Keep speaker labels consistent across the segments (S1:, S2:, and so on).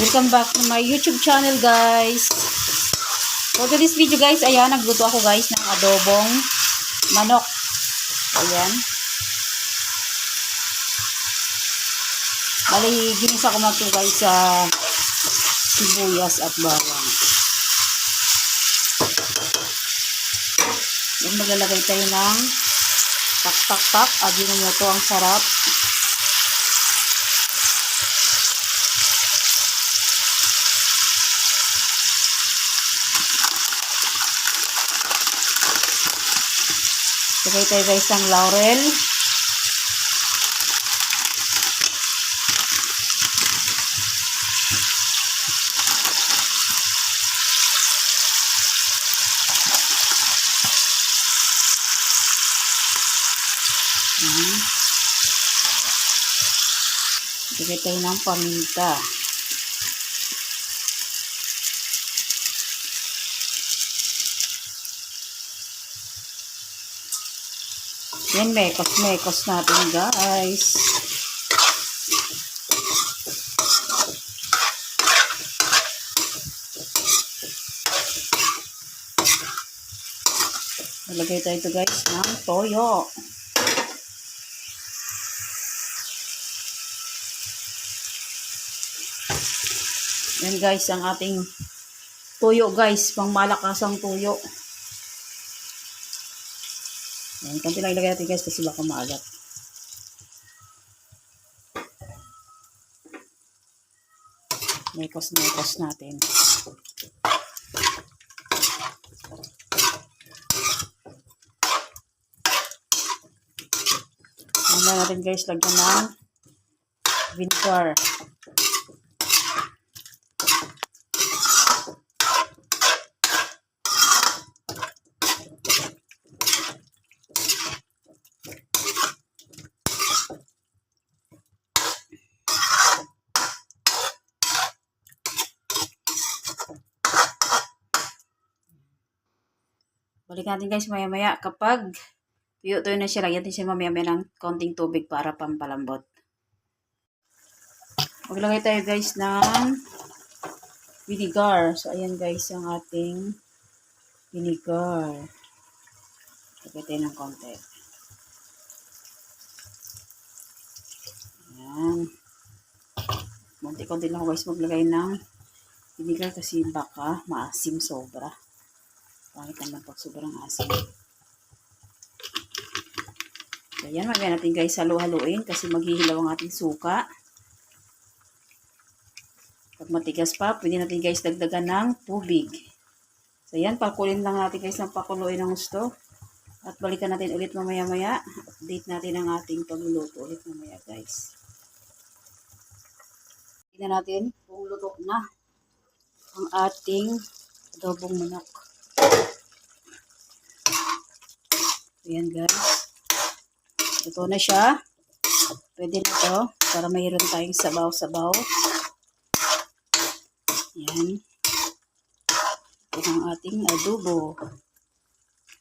S1: Welcome back to my YouTube channel, guys. For today's video, guys, ayan, nagluto ako, guys, ng adobong manok. Ayan. Bali, ginisa ko na ito, guys, sa sibuyas at bawang. Yan, maglalagay tayo ng tak-tak-tak. Adino mo ito, ang sarap. Lagay tayo, guys, ng laurel. Lagay tayo ng paminta. Yan, mekos natin, guys. Nalagay tayo ito, guys, ng toyo. Yan, guys, ang ating tuyo, guys. Pangmalakasang tuyo. Yan, kanti lang ilagay natin, guys, kasi baka maalat. Mekos natin. Mamaya natin, guys, lagyan ng vinegar. Balik natin, guys, maya-maya. Kapag tuyo-tuyo na siya, lagyan natin siya mamaya-maya ng konting tubig para pampalambot. Maglagay tayo, guys, ng vinegar. So, ayan, guys, ang ating vinegar. Lagay tayo ng konti. Ayan. Konti-konti lang ako, guys, maglagay ng vinegar kasi baka maasim sobra. Pangit naman pag sobrang asin. So, yan. Mamaya natin, guys, halu-haluin kasi maghihilaw ang ating suka. Pag matigas pa, pwede natin, guys, dagdagan ng tubig. So, yan. Pakulin lang natin, guys, ng pakuluin ng gusto. At balikan natin ulit mamaya-maya. Update natin ang ating pagluluto ulit mamaya, guys. Tingnan natin kung luto na ang ating adobong manok. Ayan, guys. Ito na siya. Pwede na ito para mayroon tayong sabaw-sabaw. Ayan. Ito na ang ating adobo.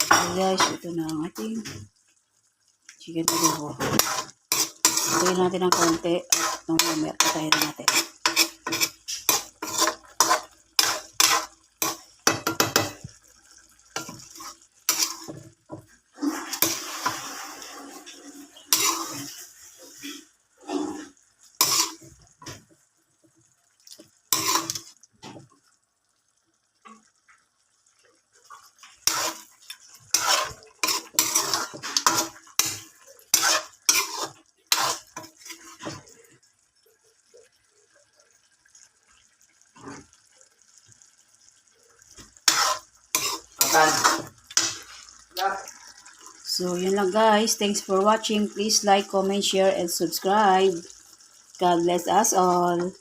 S1: Ayan, guys. Ito na ang ating chicken adobo. Ituloy natin ng konti at mamaya patayin natin. So, yun lang, guys. Thanks for watching. Please like, comment, share, and subscribe. God bless us all.